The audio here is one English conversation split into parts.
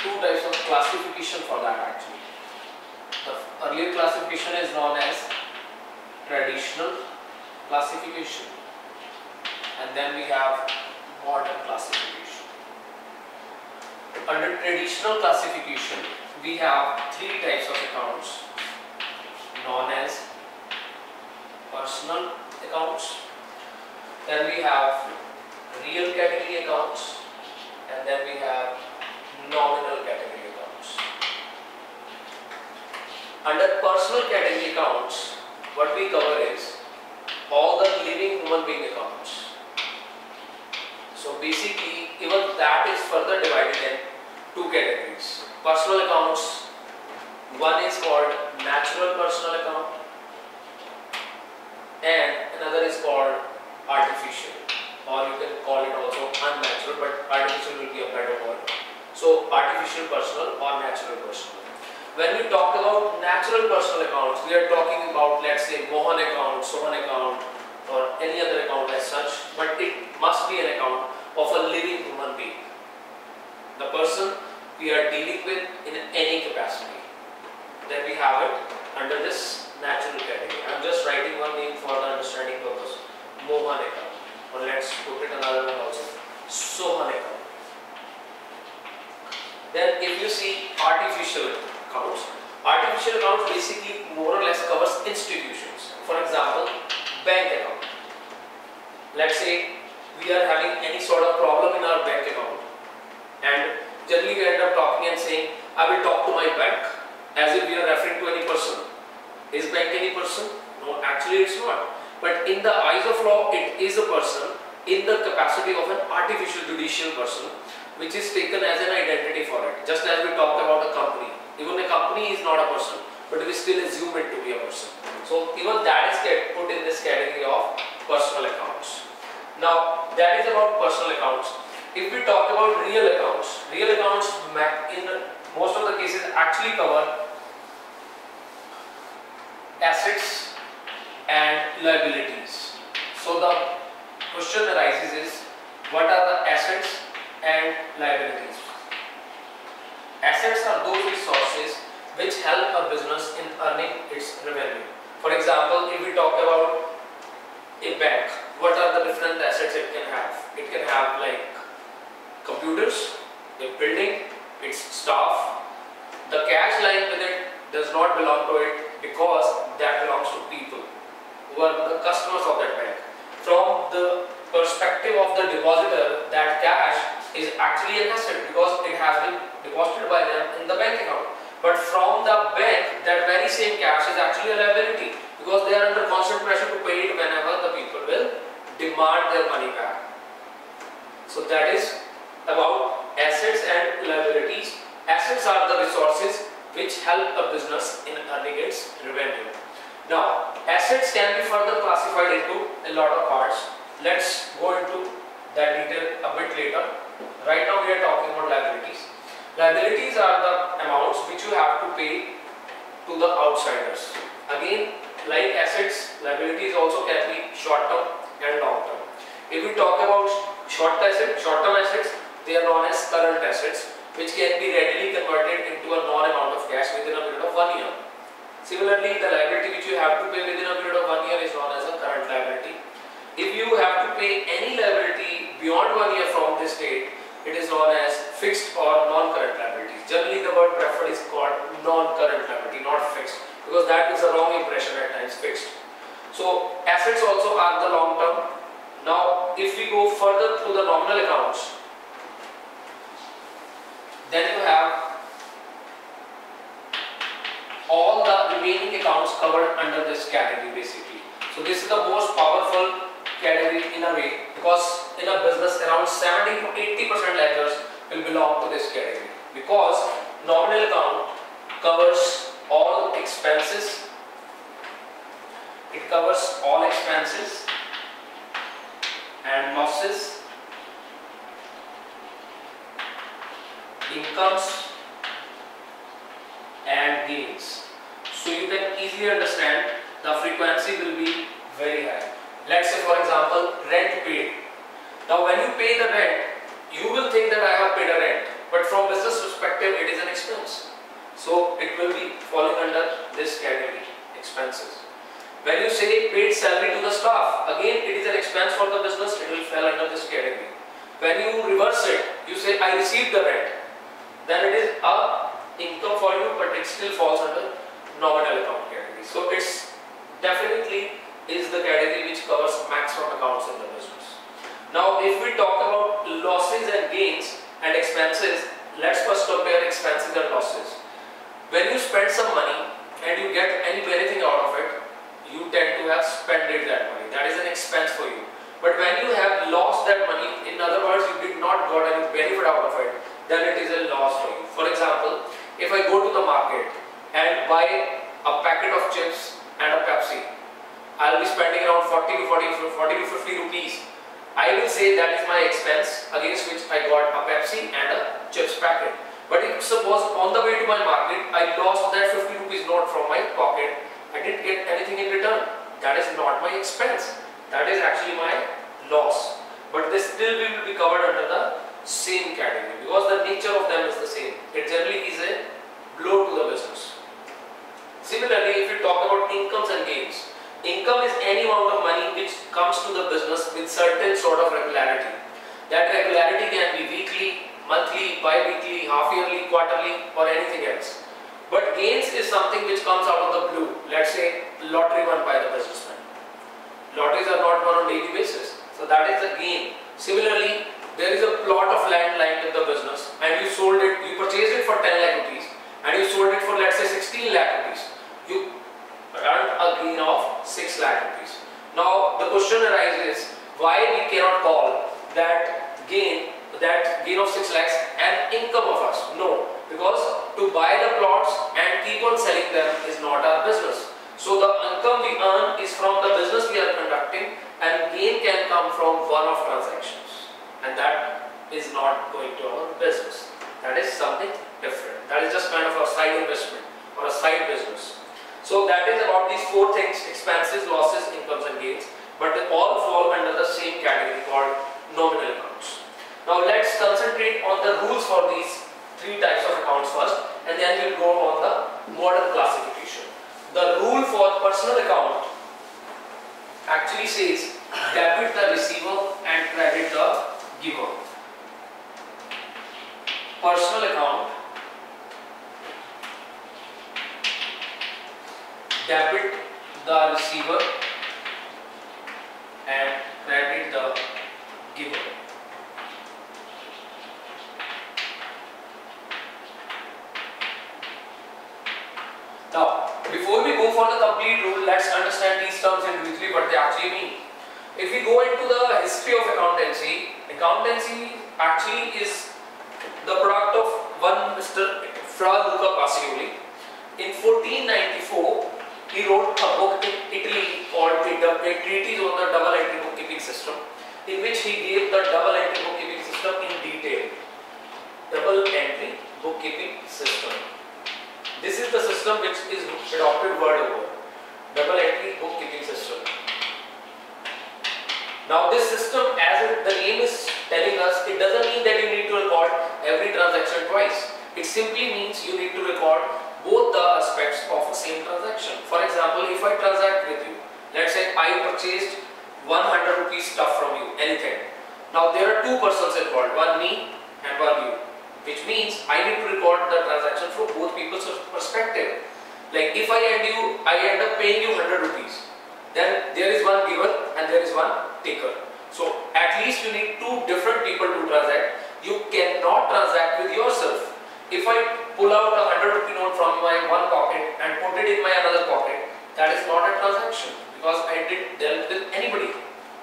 two types of classification for that actually. The earlier classification is known as traditional classification, and then we have modern classification. Under traditional classification, we have three types of accounts known as personal accounts, then we have real category accounts, and then we have nominal category accounts. Under personal category accounts, what we cover is all the living human being accounts. So basically, even that is further divided in two categories. Personal accounts, one is called natural personal account and another is called artificial, or you can call it also unnatural, but artificial will be a better word. So artificial personal or natural personal. When we talk about natural personal accounts, we are talking about, let's say, Mohan account, Sohan account, or any other account as such, but it must be an account of a living human being, the person we are dealing with in any capacity. Then we have it under this natural category. I am just writing one name for the understanding purpose, Mohan account, or let's put it another one also, Sohan account. Then if you see artificial accounts basically more or less covers institutions. For example, bank account. Let's say we are having any sort of problem in our bank account, and generally we end up talking and saying, I will talk to my bank, as if we are referring to any person. Is bank any person? No, actually it's not. But in the eyes of law, it is a person in the capacity of an artificial judicial person, which is taken as an identity for it. Just as we talked about a company. Even a company is not a person, but we still assume it to be a person. So even that is put in this category of personal accounts. Now that is about personal accounts. If we talk about real accounts in most of the cases actually cover assets and liabilities. So the question arises is, what are the assets and liabilities? Assets are those resources which help a business in earning its revenue. For example, if we talk about a bank, what are the different assets it can have? It can have like computers, a building, its staff. The cash lying with it does not belong to it because that belongs to people who are the customers of that bank. From the perspective of the depositor, that cash is actually an asset because it has been deposited by them in the bank account. But from the bank, that very same cash is actually a liability because they are under constant pressure to pay it whenever the people will demand their money back. So that is about assets and liabilities. Assets are the resources which help a business in earning its revenue. Now, assets can be further classified into a lot of parts. Let's go into that detail a bit later. Right now we are talking about liabilities. Liabilities are the amounts which you have to pay to the outsiders. Again, like assets, liabilities also can be short-term and long-term. If we talk about short-term assets, they are known as current assets, which can be readily converted into a known amount of cash within a period of 1 year. Similarly, the liability which you have to pay within a period of 1 year is known as a current liability. If you have to pay any liability beyond 1 year from this date, it is known as fixed or non-current liabilities. Generally, the word preferred is called non-current liability, not fixed, because that gives a wrong impression at times, fixed. So, assets also are the long term. Now, if we go further to the nominal accounts, then you have all the remaining accounts covered under this category basically. So this is the most powerful category in a way, because in a business around 70 to 80% ledgers will belong to this category, because nominal account covers all expenses. It covers all expenses and losses, incomes and gains. So you can easily understand the frequency will be very high. Let's say for example, rent paid. Now when you pay the rent, you will think that I have paid a rent, but from business perspective expenses. When you say paid salary to the staff, again it is an expense for the business, it will fall under this category. When you reverse it, you say I received the rent, then it is a income for you, but it still falls under nominal account category. So it's definitely is the category which covers maximum accounts in the business. Now if we talk about losses and gains and expenses, let's first compare expenses and losses. When you spend some money and you get anything out of it, you tend to have spent that money. That is an expense for you. But when you have lost that money, in other words, you did not got any benefit out of it, then it is a loss for you. For example, if I go to the market and buy a packet of chips and a Pepsi, I'll be spending around 40 to 50 rupees. I will say that is my expense against which I got a Pepsi and a chips packet. But if suppose on the way to my market, I lost that 50 rupees note from my pocket, I didn't get anything in return. That is not my expense. That is actually my loss. But this still will be covered under the same category because the nature of them is the same. It generally is a blow to the business. Similarly, if you talk about incomes and gains, income is any amount of money which comes to the business with certain sort of regularity. That regularity can be weekly, monthly, bi-weekly, half-yearly, quarterly or anything else. But gains is something which comes out of the blue. Let's say lottery won by the businessman. Lotteries are not won on daily basis. So that is a gain. Similarly, there is a plot of land lying with the business and you sold it, you purchased it for 10 lakh rupees and you sold it for let's say 16 lakh rupees. You earned a gain of 6 lakh rupees. Now the question arises, why we cannot call that gain of 6 lakhs an income of us? No, because to buy the plots and keep on selling them is not our business. So the income we earn is from the business we are conducting and gain can come from one-off transactions, and that is not going to our business. That is something different. That is just kind of a side investment or a side business. So that is about these four things: expenses, losses, incomes and gains, but they all fall under the same category called nominal accounts. Now let's concentrate on the rules for these three types of accounts first, and then we'll go on the modern classification. The rule for personal account actually says debit the receiver and credit the giver. Personal account, debit the receiver and credit the giver. Now, before we go for the complete rule, let's understand these terms individually, what they actually mean. If we go into the history of accountancy, accountancy actually is the product of one Mr. Fra Luca Pacioli. In 1494, he wrote a book in Italy called a treatise on the double entry bookkeeping system, in which he gave the double entry bookkeeping system in detail. Double entry bookkeeping system. This is the system which is adopted word over. Double entry bookkeeping system. Now this system, as the name is telling us, it doesn't mean that you need to record every transaction twice. It simply means you need to record both the aspects of the same transaction. For example, if I transact with you, let's say I purchased 100 rupees stuff from you, anything. Now there are two persons involved, one me and one you, which means I need to record the transaction from both people's perspective. Like if I end up paying you 100 rupees, then there is one giver and there is one taker. So at least you need two different people to transact. You cannot transact with yourself. If I pull out a 100 rupee note from my one pocket and put it in my another pocket, that is not a transaction because I didn't deal with anybody.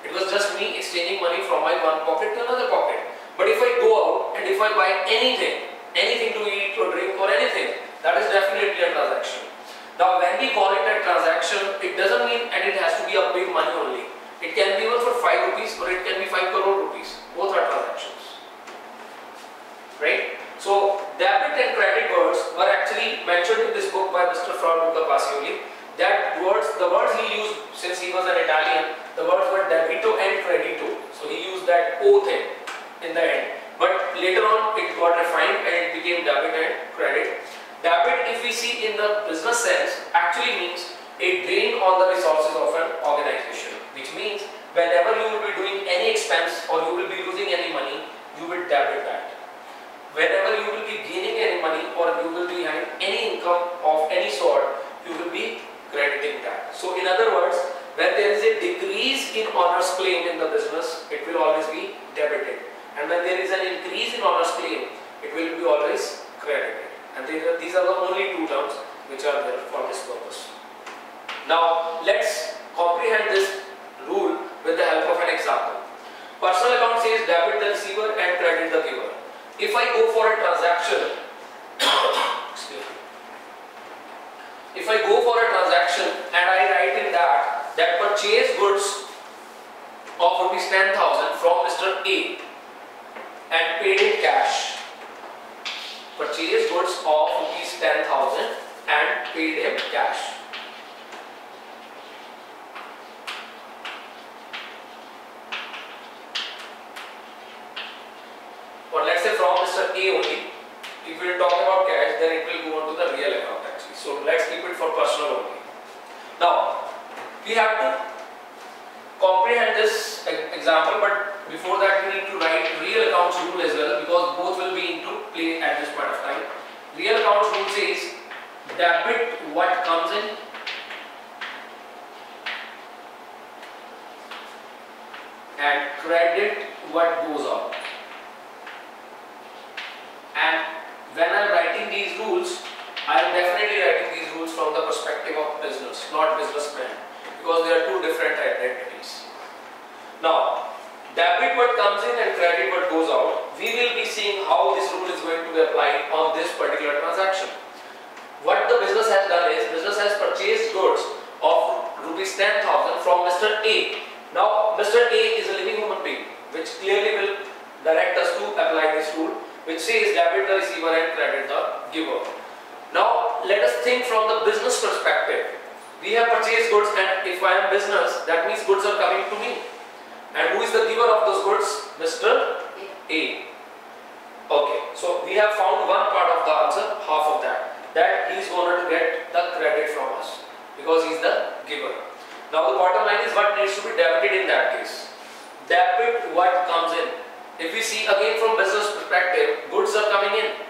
It was just me exchanging money from my one pocket to another pocket. But if I go out and if I buy anything to eat or drink or anything, that is definitely a transaction. Now when we call it a transaction, it doesn't mean and it has to be a big money only. It can be even for 5 rupees or it can be 5 crore rupees. Both are transactions. Right? So debit and credit words were actually mentioned in this book by Mr. Fra Luca Pacioli. That words, the words he used, since he was an Italian, the words were debito and credito. So he used that O thing in the end. But later on it got refined and it became debit and credit. Debit, if we see in the business sense, actually means a drain you will be having any income of any sort, you will be crediting that. So in other words, when there is a decrease in owner's claim in the business, it will always be debited. And when there is an increase in owner's claim, it will be always credited. And these are the only two terms which are there for this purpose. Now let's comprehend this rule with the help of an example. Personal account says debit the receiver and credit the giver. If I go for a transaction, if I go for a transaction and I write in that purchase goods of rupees 10,000 from Mr. A and paid in cash. Purchase goods of rupees 10,000 and paid in cash. Or let's say from Mr. A only. If we talk about cash, then it will go on to the real account actually. So let's keep it for personal only. Now, we have to comprehend this example, but before that we need to write real accounts rule as well, because both will be into play at this point of time. Real accounts rule says debit what comes in and credit what goes out. And when I am writing these rules, I am definitely writing these rules from the perspective of business, not businessman, because they are two different identities. Now, debit what comes in and credit what goes out. We will be seeing how this rule is going to be applied on this particular transaction. What the business has done is, business has purchased goods of rupees 10,000 from Mr. A. Now, Mr. A is a living human being, which clearly will direct us to apply this rule, which says debit the receiver and credit the giver. Now, let us think from the business perspective. We have purchased goods, and if I am business, that means goods are coming to me. And who is the giver of those goods? Mr. A. Okay, so we have found one part of the answer, half of that he is going to get the credit from us, because he is the giver. Now the bottom line is what needs to be debited in that case. Debit what comes in. If we see again from business perspective, goods are coming in.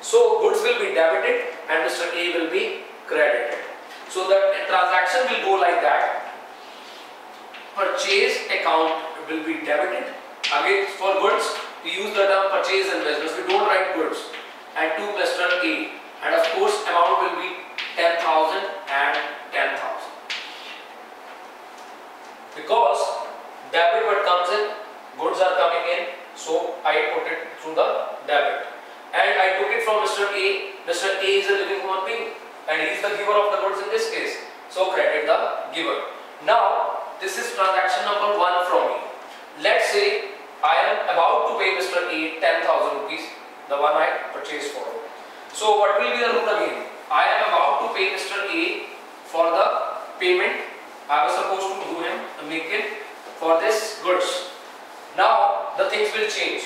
So goods will be debited and Mr. A will be credited. So the transaction will go like that. Purchase account will be debited. Again for goods, we use the term purchase in business. We don't write goods. And to Mr. A. And of course amount will be 10,000 and 10,000. Because debit what comes in, goods are coming in. So I put it through the debit. And I took it from Mr. A. Mr. A is a living human being and he is the giver of the goods in this case. So credit the giver. Now this is transaction number 1 from me. Let's say I am about to pay Mr. A 10,000 rupees, the one I purchased for. So what will be the rule again? I am about to pay Mr. A for the payment I was supposed to do him, make it for this goods. Now the things will change.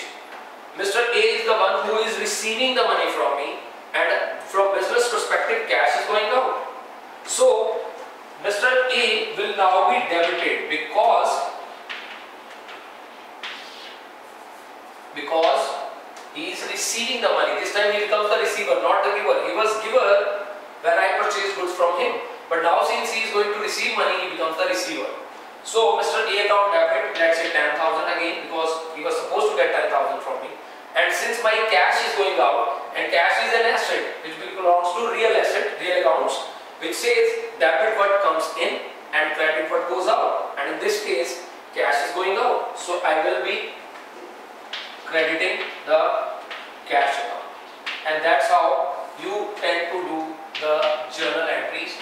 Mr. A is the one who is receiving the money from me, and from business perspective cash is going out. So Mr. A will now be debited because he is receiving the money. This time he becomes the receiver, not the giver. He was giver when I purchased goods from him, but now since he is going to receive money, he becomes the receiver. So Mr. A account debit, let's say 10,000 again, because he was supposed to get 10,000 from me. And since my cash is going out, and cash is an asset which belongs to real asset, real accounts, which says debit what comes in and credit what goes out. And in this case, cash is going out. So I will be crediting the cash account. And that's how you tend to do the journal entries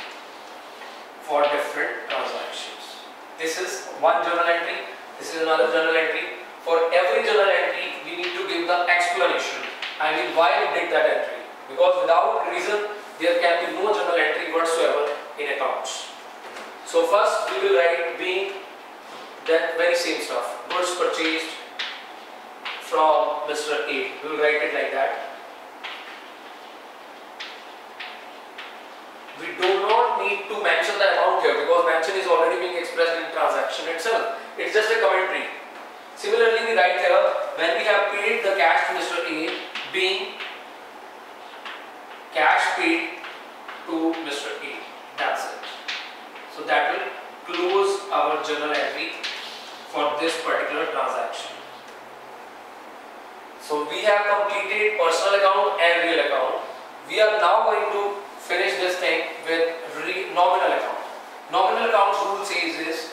for different transactions. This is one journal entry, this is another journal entry. For every journal entry, we need to give the explanation. I mean, why we did that entry. Because without reason, there can be no journal entry whatsoever in accounts. So first, we will write being that very same stuff. Goods purchased from Mr. A. We will write it like that. We do not need to mention the amount here because mention is already being expressed in transaction itself. It's just a commentary. Similarly, we write here when we have paid the cash to Mr. A being cash paid to Mr. A. That's it. So that will close our journal entry for this particular transaction. So we have completed personal account and real account. We are now going to finish this thing with nominal account. Nominal accounts rule says is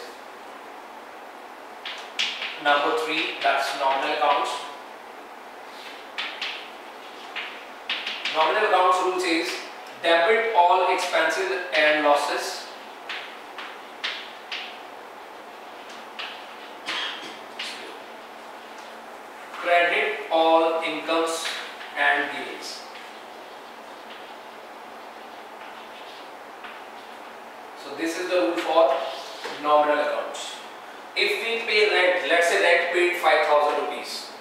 number 3, that's nominal accounts. Nominal accounts rule says debit all expenses and losses. Credit all incomes and gains. So this is the rule for nominal accounts. If we pay rent, let's say rent paid 5,000 rupees.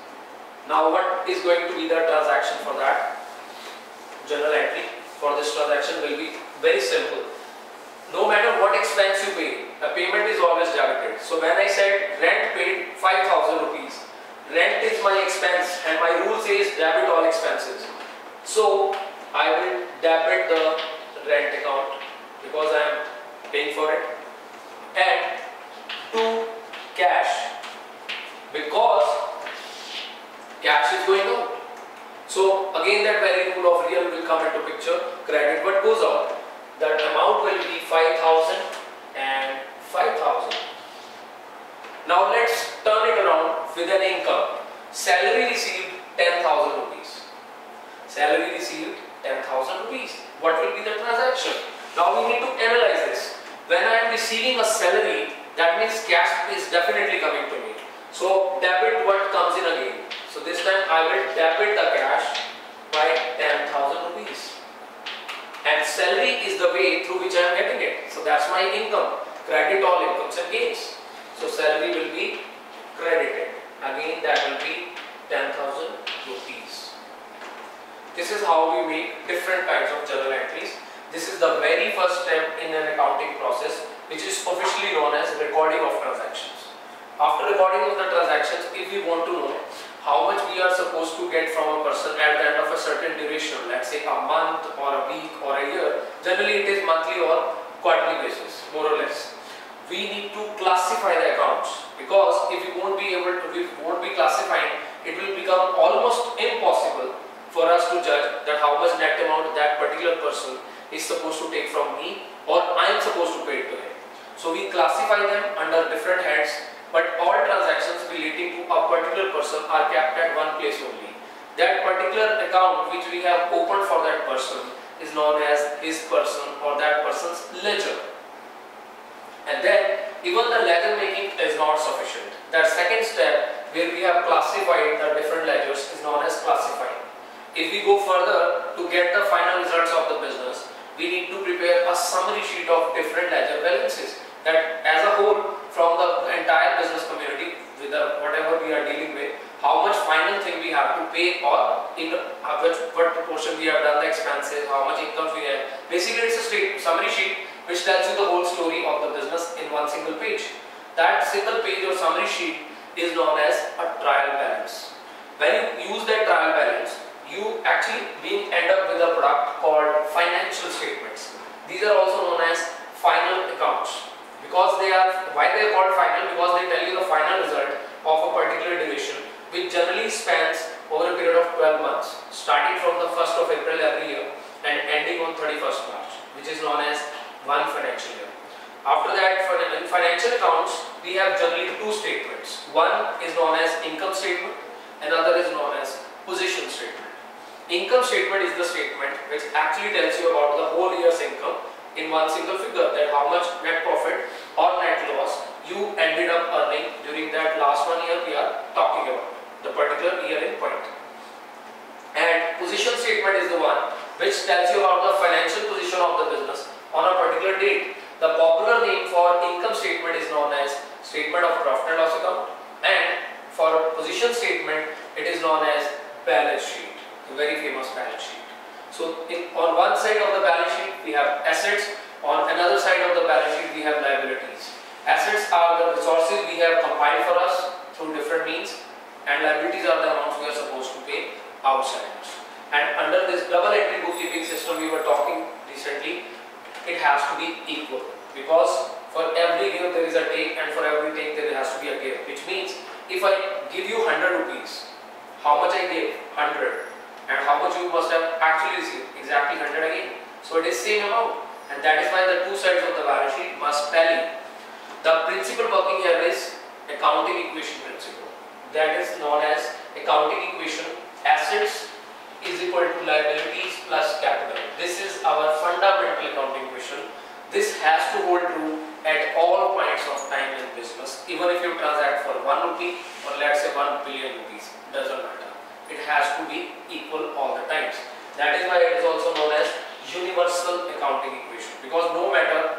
Now what is going to be the transaction for that? Journal entry for this transaction will be very simple. No matter what expense you pay, a payment is always debited. So when I said rent paid 5,000 rupees, rent is my expense and my rule says debit all expenses. So I will debit the rent account because I am paying for it, and to cash because cash is going out. So again that very rule of real will come into picture. Credit what goes out. That amount will be 5,000 and 5,000. Now let's turn it around with an income. Salary received 10,000 rupees. Salary received 10,000 rupees. What will be the transaction? Now we need to analyze this. When I am receiving a salary, that means cash is definitely coming to me. So debit what comes in again. So this time I will debit the cash by 10,000 rupees. And salary is the way through which I am getting it. So that's my income. Credit all incomes and gains. So salary will be credited. Again that will be 10,000 rupees. This is how we make different kinds of journal entries. This is the very first step in an accounting process, which is officially known as recording of transactions. After recording of the transactions, if we want to know how much we are supposed to get from a person at the end of a certain duration, let's say a month or a week or a year, generally it is monthly or quarterly basis, more or less. We need to classify the accounts, because if we won't be classifying, it will become almost impossible for us to judge that how much net amount that particular person is supposed to take from me or I am supposed to pay to him. So we classify them under different heads, but all transactions relating to a particular person are kept at one place only. That particular account which we have opened for that person is known as his person or that person's ledger. And then even the ledger making is not sufficient. That second step where we have classified the different ledgers is known as classifying. If we go further to get the final results of the business, we need to prepare a summary sheet of different ledger balances, that as a whole from the entire business community with whatever we are dealing with, how much final thing we have to pay or in what proportion we have done the expenses, how much income we have. Basically it's a summary sheet which tells you the whole story of the business in one single page. That single page or summary sheet is known as a trial balance. When you use that trial balance, you actually end up with a product called financial statements. These are also known as final accounts. Because why they are called final? Because they tell you the final result of a particular duration, which generally spans over a period of 12 months, starting from the 1st of April every year and ending on 31st March, which is known as one financial year. After that, in financial accounts, we have generally two statements. One is known as income statement, another is known as position statement. Income statement is the statement which actually tells you about the whole year's income in one single figure, that how much net profit or net loss you ended up earning during that last 1 year we are talking about, the particular year in point. And position statement is the one which tells you about the financial position of the business on a particular date. The popular name for income statement is known as statement of profit and loss account, and for position statement it is known as balance sheet, the very famous balance sheet. So on one side of the balance sheet we have assets, on another side of the balance sheet we have liabilities. Assets are the resources we have compiled for us through different means, and liabilities are the amounts we are supposed to pay outsiders. And under this double entry bookkeeping system So it is same amount, and that is why the two sides of the balance sheet must tally. The principle working here is accounting equation principle. That is known as accounting equation. Assets is equal to liabilities plus capital. This is our fundamental accounting equation. This has to hold true at all points of time in business. Even if you transact for 1 rupee or let's say 1 billion rupees, doesn't matter. It has to be equal all the times. That is why it is also known as universal accounting equation, because no matter